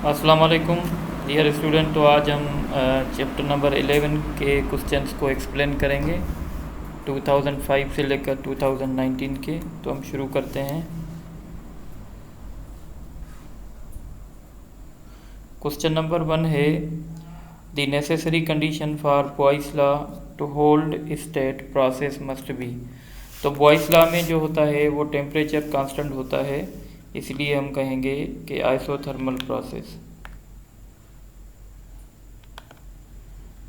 अस्सलाम वालेकुम dear student. तो आज हम चैप्टर नंबर 11 के क्वेश्चंस को एक्सप्लेन करेंगे 2005 से लेकर 2019 के। तो हम शुरू करते हैं। क्वेश्चन नंबर 1 है the necessary condition for Boyle's law to hold state process must be. तो बॉयस लॉ में जो होता है वो टेम्परेचर कांस्टेंट होता है, इसलिए हम कहेंगे कि आइसोथर्मल प्रोसेस।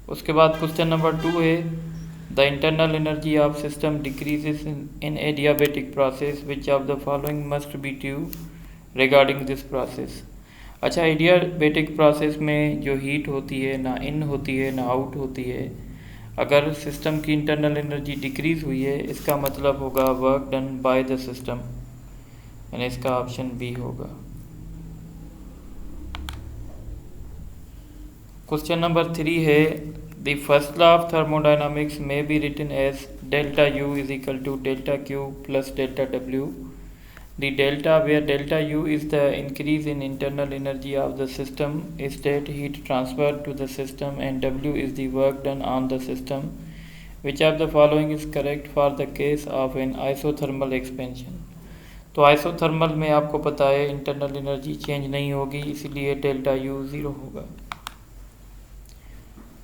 उसके बाद क्वेश्चन नंबर 2 है the internal energy of system decreases in adiabatic process which of the following must be true regarding this process. अच्छा, एडियाबेटिक प्रोसेस में जो हीट होती है ना इन होती है ना आउट होती है। अगर सिस्टम की इंटरनल एनर्जी डिक्रीज हुई है इसका मतलब होगा work done by the system, यानी इसका ऑप्शन बी होगा। क्वेश्चन नंबर 3 है the first law of thermodynamics में be written as delta U is equal to delta Q plus delta W. The delta, where delta U is the increase in internal energy of the system, state heat transferred to the system, and W is the work done on the system. Which of the following is correct for the case of an isothermal expansion? तो isothermal में आपको पता है internal energy change नहीं होगी, इसीलिए delta U 0 होगा।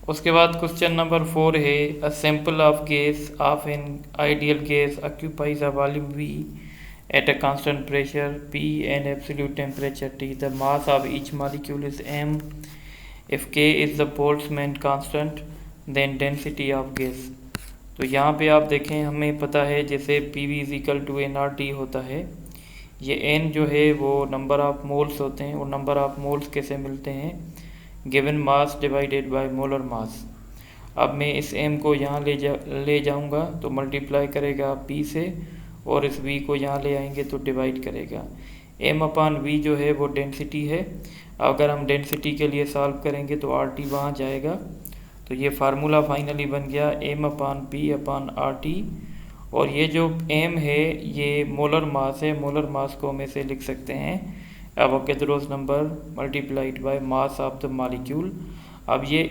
उसके बाद क्वेश्चन नंबर 4 है a sample of gas off an ideal gas occupies a volume V at a constant pressure P and absolute temperature T. The mass of each molecule is m. If K is the Boltzmann constant, then density of gas. तो यहाँ पे आप देखें, हमें पता है जैसे PV is equal to nRT होता है, ये n जो है वो नंबर ऑफ मोल्स होते हैं। और नंबर ऑफ मोल्स कैसे मिलते हैं? Given mass divided by molar mass. अब मैं इस m को यहाँ ले जाऊँगा तो मल्टीप्लाई करेगा P से, और इस v को यहाँ ले आएंगे तो डिवाइड करेगा। m/v जो है वो डेंसिटी है। अगर हम डेंसिटी के लिए सॉल्व करेंगे तो RT वहाँ जाएगा, तो ये फार्मूला फाइनली बन गया m/p/RT। और ये जो m है ये मोलर मास है, मोलर मास को हम ऐसे लिख सकते हैं Avogadro's number multiplied by mass of the molecule. अब ये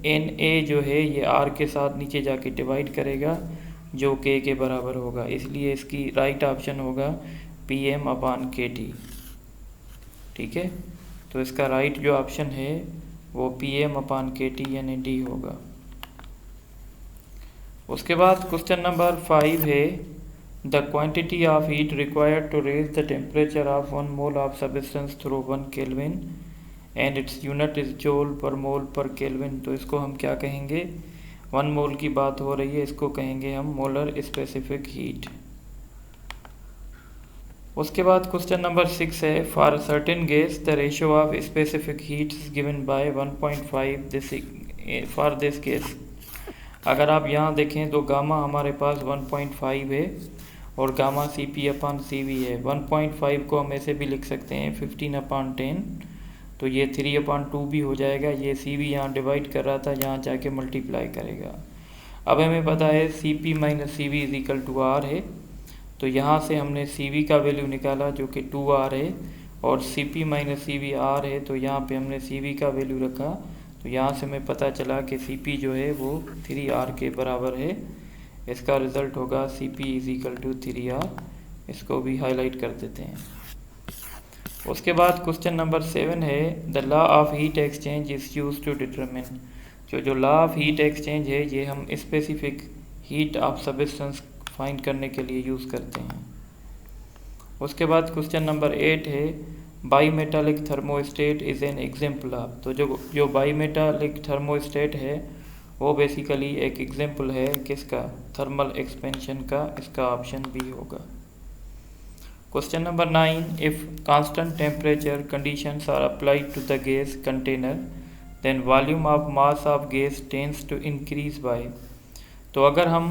Na जो है ये R के साथ नीचे जाके डिवाइड करेगा जो K के बराबर होगा, इसलिए इसकी राइट ऑप्शन होगा Pm/kT। ठीक है, तो इसका राइट जो ऑप्शन है वो Pm/kT यानी डी होगा। उसके बाद क्वेश्चन नंबर 5 है the quantity of heat required to raise the temperature of 1 mole of substance through 1 kelvin and its unit is joule per mole पर केल्विन। तो इसको हम क्या कहेंगे? 1 मोल की बात हो रही है, इसको कहेंगे हम मोलर स्पेसिफिक हीट। उसके बाद क्वेश्चन नंबर 6 है for certain gas the ratio of specific heat is given by 1.5 for this gas. अगर आप यहाँ देखें तो गामा हमारे पास 1.5 है और गामा Cp/Cv है। 1.5 को हम ऐसे भी लिख सकते हैं 15/10, तो ये 3/2 भी हो जाएगा। ये Cv यहाँ डिवाइड कर रहा था, यहाँ जाके मल्टीप्लाई करेगा। अब हमें पता है Cp-Cv is equal to R है, तो यहाँ से हमने Cv का वैल्यू निकाला जो कि 2R है, और Cp-Cv R है, तो यहाँ पे हमने Cv का वैल्यू रखा, तो यहाँ से हमें पता चला कि Cp जो है वो 3R के बराबर है। इसका रिज़ल्ट होगा Cp is equal to 3R। इसको भी हाईलाइट कर देते हैं। उसके बाद क्वेश्चन नंबर 7 है the law of heat exchange is use to determine. जो लॉ ऑफ हीट एक्सचेंज है ये हम specific heat of substance find करने के लिए यूज़ करते हैं। उसके बाद क्वेश्चन नंबर 8 है by metallic thermostat is an example of. तो जो बाई मेटालिक थर्मोस्टेट है वो बेसिकली एक एग्जाम्पल है किसका? थर्मल एक्सपेंशन का। इसका ऑप्शन बी होगा। Question number 9 if constant temperature conditions are applied to the gas container then volume of mass of gas tends to increase by। तो अगर हम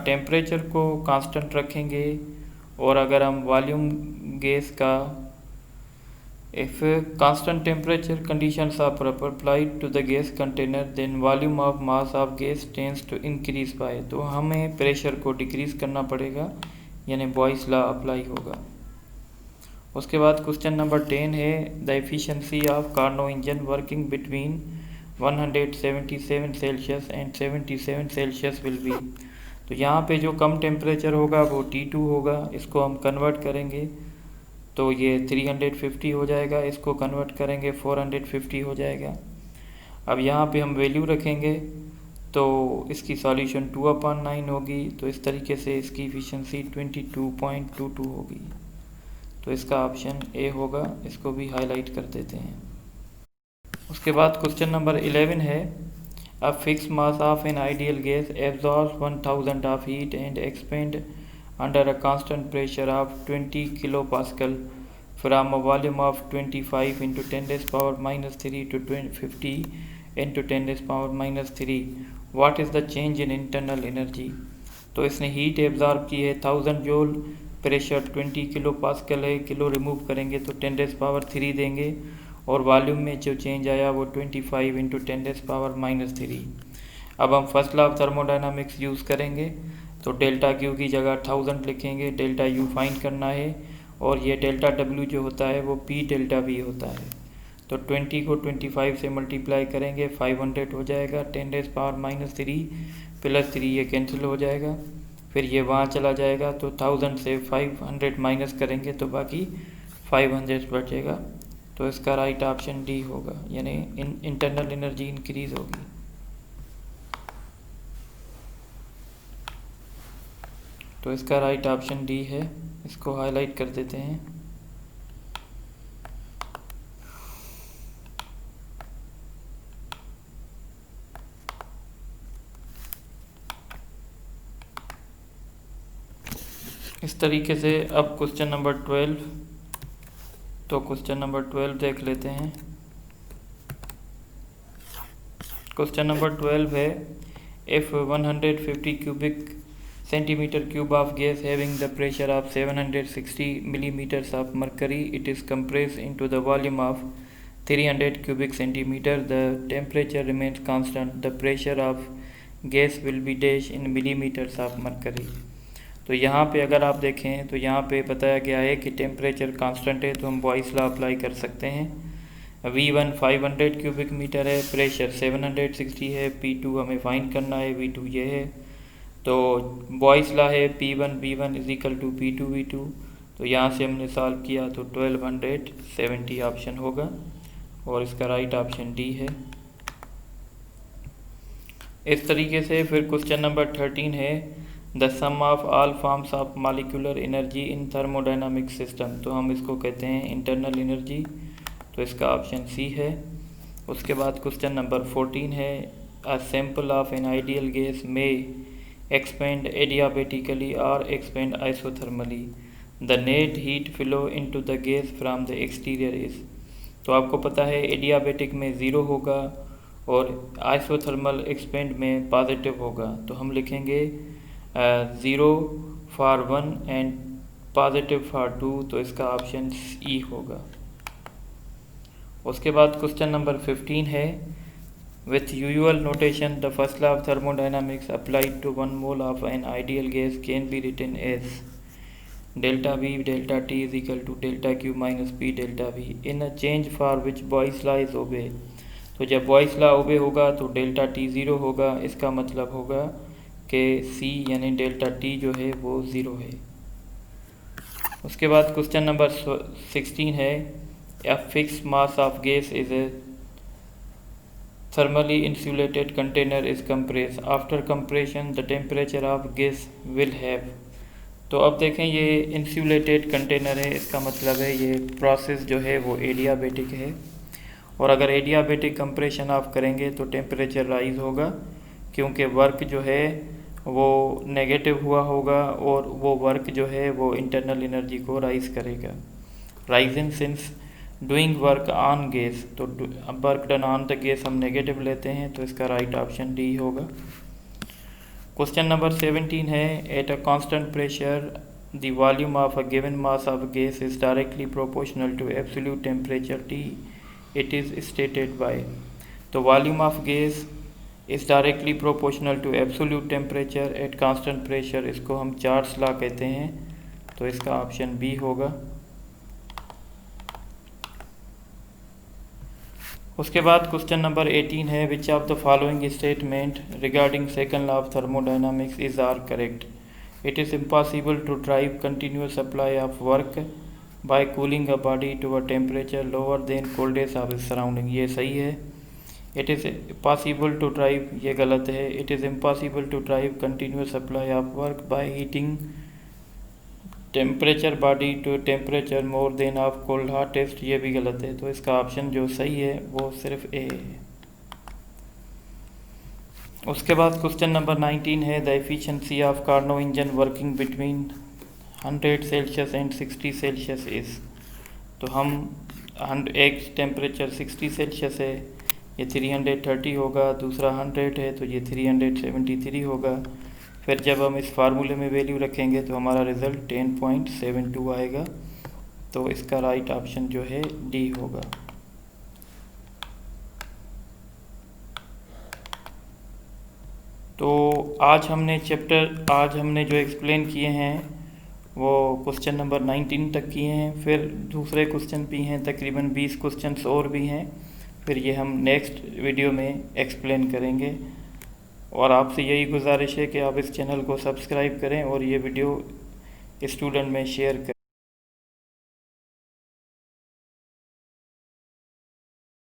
टेम्परेचर को कांस्टेंट रखेंगे और अगर हम वॉल्यूम गैस का if constant temperature conditions are applied to the gas container then volume of mass of gas tends to increase by, तो हमें प्रेशर को डिक्रीज करना पड़ेगा, यानी बॉयस लॉ अप्लाई होगा। उसके बाद क्वेश्चन नंबर 10 है the efficiency of Carnot engine working between 177 Celsius and 77 Celsius will be. तो यहाँ पे जो कम टेम्परेचर होगा वो T2 होगा, इसको हम कन्वर्ट करेंगे तो ये 350 हो जाएगा, इसको कन्वर्ट करेंगे 450 हो जाएगा। अब यहाँ पे हम वैल्यू रखेंगे तो इसकी सॉल्यूशन 2/9 होगी, तो इस तरीके से इसकी इफिशिएंसी 22.22 होगी। तो इसका ऑप्शन ए होगा, इसको भी हाईलाइट कर देते हैं। उसके बाद क्वेश्चन नंबर 11 है a fix mass of an ideal gas absorbs 1000 of heat and expand under a constant pressure of 20 kilo pascal from a volume of 25 into 10⁻³ to 50 into 10⁻³ what is the change in internal energy. तो इसने heat absorb की है 1000 joule, pressure 20 kilo pascal है, kilo remove करेंगे तो 10⁻³ देंगे और volume में जो चेंज आया वो 25 into 10⁻³ अब हम first law of thermodynamics use करेंगे तो डेल्टा क्यू की जगह 1000 लिखेंगे, डेल्टा यू फाइंड करना है और ये डेल्टा डब्ल्यू जो होता है वो पी डेल्टा वी होता है। तो 20 को 25 से मल्टीप्लाई करेंगे 500 हो जाएगा, 10⁻³ प्लस 3 ये कैंसिल हो जाएगा, फिर ये वहाँ चला जाएगा तो 1000 से 500 माइनस करेंगे तो बाकी 500 बचेगा। तो इसका राइट ऑप्शन डी होगा, यानी इंटरनल एनर्जी इंक्रीज होगी। तो इसका राइट ऑप्शन डी है, इसको हाईलाइट कर देते हैं। इस तरीके से अब क्वेश्चन नंबर 12, तो क्वेश्चन नंबर 12 देख लेते हैं। क्वेश्चन नंबर 12 है if 150 cubic centimeter cube of gas having the pressure of 760 millimeters of mercury, it is compressed into the volume of 300 cubic centimeter. The temperature remains constant. The pressure of gas will be dash in millimeters of mercury. तो यहाँ पे अगर आप देखें तो यहाँ पे बताया गया है कि टेम्परेचर कांस्टेंट है, तो हम बॉयस लॉ अप्लाई कर सकते हैं। V1 500 क्यूबिक मीटर है, प्रेशर 760 है, P2 हमें फाइंड करना है, V2 ये है। तो बॉयस लॉ है P1 V1 is equal to P2 V2, तो यहाँ से हमने सॉल्व किया तो 1270 ऑप्शन होगा और इसका राइट ऑप्शन डी है। इस तरीके से फिर क्वेश्चन नंबर 13 है the sum of all forms of molecular energy in thermodynamic system, तो हम इसको कहते हैं इंटरनल एनर्जी, तो इसका ऑप्शन सी है। उसके बाद क्वेश्चन नंबर 14 है a sample of an ideal gas में expand adiabatically or expand isothermally. The net heat flow into the gas from the exterior is, तो आपको पता है एडियाबेटिक में 0 होगा और आइसोथर्मल एक्सपेंड में पॉजिटिव होगा, तो हम लिखेंगे 0 फॉर 1 एंड पॉजिटिव फॉर 2, तो इसका ऑप्शन ई होगा। उसके बाद क्वेश्चन नंबर 15 है With usual notation, the first law of thermodynamics applied to 1 mole of an ideal gas can be written as delta V delta T is equal to delta Q minus P delta V in a change for which Boyle's law is obey। तो जब Boyle's law obey होगा तो delta T 0 होगा, इसका मतलब होगा कि C यानी डेल्टा T जो है वो 0 है। उसके बाद क्वेश्चन नंबर 16 है a fixed mass of gas is a thermally insulated container is compressed. After compression, the temperature of gas will have। तो अब देखें ये इंसुलेटेड कंटेनर है, इसका मतलब है ये प्रोसेस जो है वो एडियाबेटिक है, और अगर एडियाबेटिक कंप्रेशन आप करेंगे तो टेम्परेचर राइज होगा, क्योंकि वर्क जो है वो नेगेटिव हुआ होगा और वो वर्क जो है वो इंटरनल एनर्जी को राइज करेगा। Rising since doing work on gas, तो work done on the gas हम नेगेटिव लेते हैं, तो इसका राइट ऑप्शन डी होगा। क्वेश्चन नंबर 17 है at a constant pressure the volume of a given mass of gas is directly proportional to absolute temperature T, it is stated by. तो volume of gas is directly proportional to absolute temperature at constant pressure, इसको हम Charles law कहते हैं, तो इसका option B होगा। उसके बाद क्वेश्चन नंबर 18 है, which of the following statement regarding second law of thermodynamics is are correct. It is impossible to drive continuous supply of work by cooling a body to a temperature lower than coldest of its surrounding, ये सही है। It is possible to drive, ये गलत है। It is impossible to drive continuous supply of work by heating temperature body to temperature more than of cold hottest, ये भी गलत है। तो इसका ऑप्शन जो सही है वो सिर्फ ए है। उसके बाद क्वेश्चन नंबर 19 है, the efficiency of Carnot engine working between 100 Celsius and 60 Celsius is. तो हम एक टेम्परेचर 60 सेल्सियस है, ये 330 होगा, दूसरा 100 है तो ये 373 होगा। फिर जब हम इस फार्मूले में वैल्यू रखेंगे तो हमारा रिज़ल्ट 10.72 आएगा। तो इसका राइट ऑप्शन जो है डी होगा। तो आज हमने जो एक्सप्लेन किए हैं वो क्वेश्चन नंबर 19 तक किए हैं। फिर दूसरे क्वेश्चन भी हैं, तकरीबन 20 क्वेश्चंस और भी हैं। फिर ये हम नेक्स्ट वीडियो में एक्सप्लेन करेंगे। और आपसे यही गुजारिश है कि आप इस चैनल को सब्सक्राइब करें और ये वीडियो स्टूडेंट में शेयर करें।